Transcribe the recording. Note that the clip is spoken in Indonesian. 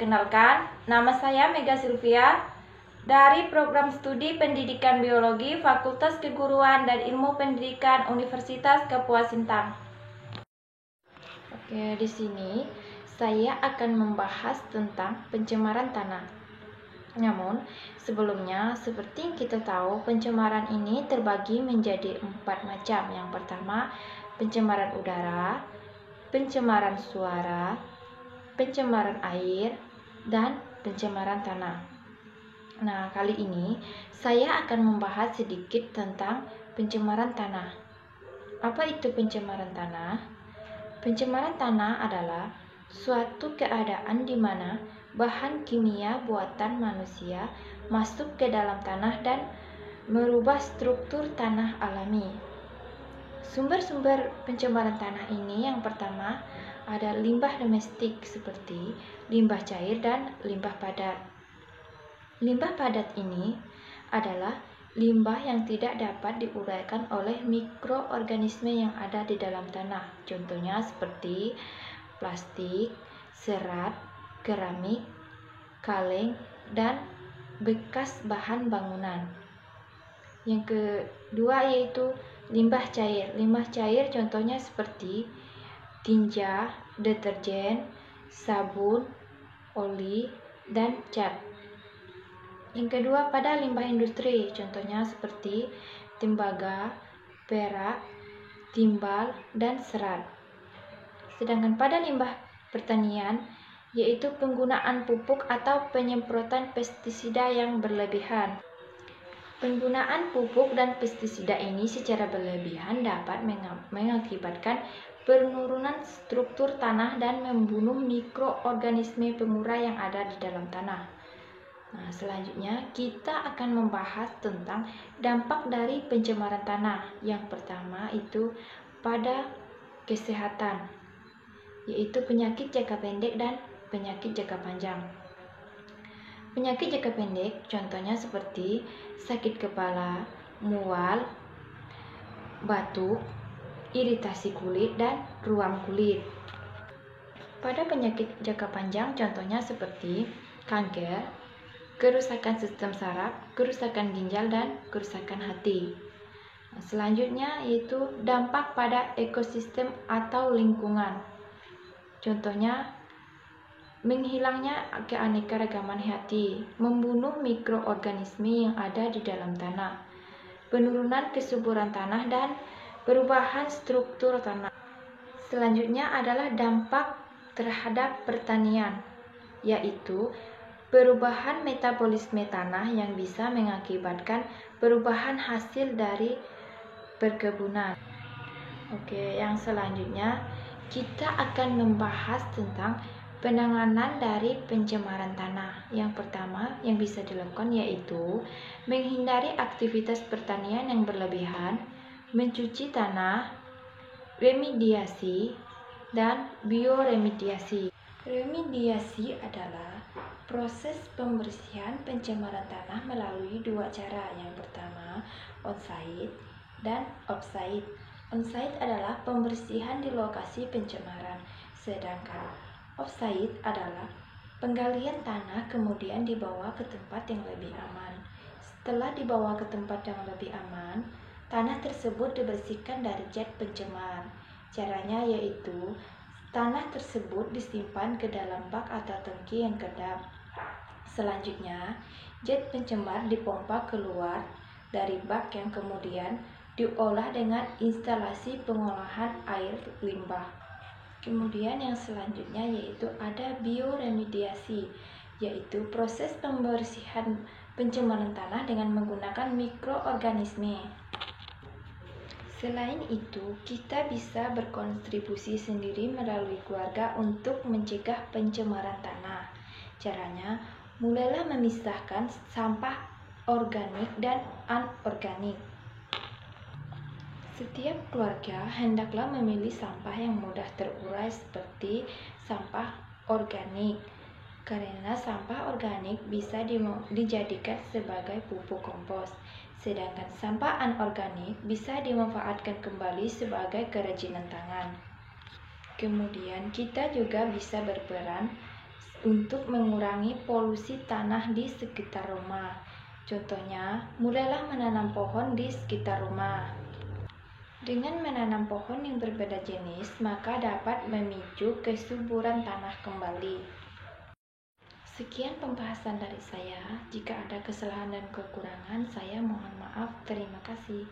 Perkenalkan, nama saya Mega Sylvia dari Program Studi Pendidikan Biologi Fakultas Keguruan dan Ilmu Pendidikan Universitas Kapuas Sintang. Oke, di sini saya akan membahas tentang pencemaran tanah. Namun, sebelumnya seperti yang kita tahu, pencemaran ini terbagi menjadi 4 macam. Yang pertama, pencemaran udara, pencemaran suara, pencemaran air, dan pencemaran tanah. Nah, kali ini saya akan membahas sedikit tentang pencemaran tanah. Apa itu pencemaran tanah? Pencemaran tanah adalah suatu keadaan di mana bahan kimia buatan manusia masuk ke dalam tanah dan merubah struktur tanah alami. Sumber-sumber pencemaran tanah ini yang pertama ada limbah domestik seperti limbah cair dan limbah padat. Limbah padat ini adalah limbah yang tidak dapat diuraikan oleh mikroorganisme yang ada di dalam tanah. Contohnya seperti plastik, serat, keramik, kaleng, dan bekas bahan bangunan. Yang kedua yaitu limbah cair. Limbah cair contohnya seperti tinja, deterjen, sabun, oli, dan cat. Yang kedua pada limbah industri, contohnya seperti tembaga, perak, timbal, dan serat. Sedangkan pada limbah pertanian, yaitu penggunaan pupuk atau penyemprotan pestisida yang berlebihan. Penggunaan pupuk dan pestisida ini secara berlebihan dapat mengakibatkan penurunan struktur tanah dan membunuh mikroorganisme pengurai yang ada di dalam tanah. Nah, selanjutnya kita akan membahas tentang dampak dari pencemaran tanah. Yang pertama itu pada kesehatan, yaitu penyakit jangka pendek dan penyakit jangka panjang. Penyakit jangka pendek contohnya seperti sakit kepala, mual, batuk, iritasi kulit, dan ruam kulit. Pada penyakit jangka panjang contohnya seperti kanker, kerusakan sistem saraf, kerusakan ginjal, dan kerusakan hati. Selanjutnya yaitu dampak pada ekosistem atau lingkungan. Contohnya menghilangnya keanekaragaman hayati, membunuh mikroorganisme yang ada di dalam tanah, penurunan kesuburan tanah, dan perubahan struktur tanah. Selanjutnya adalah dampak terhadap pertanian, yaitu perubahan metabolisme tanah yang bisa mengakibatkan perubahan hasil dari perkebunan. Oke, yang selanjutnya kita akan membahas tentang penanganan dari pencemaran tanah. Yang pertama yang bisa dilakukan yaitu menghindari aktivitas pertanian yang berlebihan, mencuci tanah, remediasi, dan bioremediasi. Remediasi adalah proses pembersihan pencemaran tanah melalui 2 cara. Yang pertama, on-site dan off-site. On-site adalah pembersihan di lokasi pencemaran, sedangkan off-site adalah penggalian tanah kemudian dibawa ke tempat yang lebih aman. Setelah dibawa ke tempat yang lebih aman, tanah tersebut dibersihkan dari zat pencemar. Caranya yaitu tanah tersebut disimpan ke dalam bak atau tangki yang kedap. Selanjutnya, zat pencemar dipompa keluar dari bak yang kemudian diolah dengan instalasi pengolahan air limbah. Kemudian yang selanjutnya yaitu ada bioremediasi, yaitu proses pembersihan pencemaran tanah dengan menggunakan mikroorganisme. Selain itu, kita bisa berkontribusi sendiri melalui keluarga untuk mencegah pencemaran tanah. Caranya, mulailah memisahkan sampah organik dan anorganik. Setiap keluarga hendaklah memilih sampah yang mudah terurai seperti sampah organik, karena sampah organik bisa dijadikan sebagai pupuk kompos, sedangkan sampah anorganik bisa dimanfaatkan kembali sebagai kerajinan tangan. Kemudian kita juga bisa berperan untuk mengurangi polusi tanah di sekitar rumah. Contohnya, mulailah menanam pohon di sekitar rumah. Dengan menanam pohon yang berbeda jenis, maka dapat memicu kesuburan tanah kembali. Sekian pembahasan dari saya. Jika ada kesalahan dan kekurangan, saya mohon maaf. Terima kasih.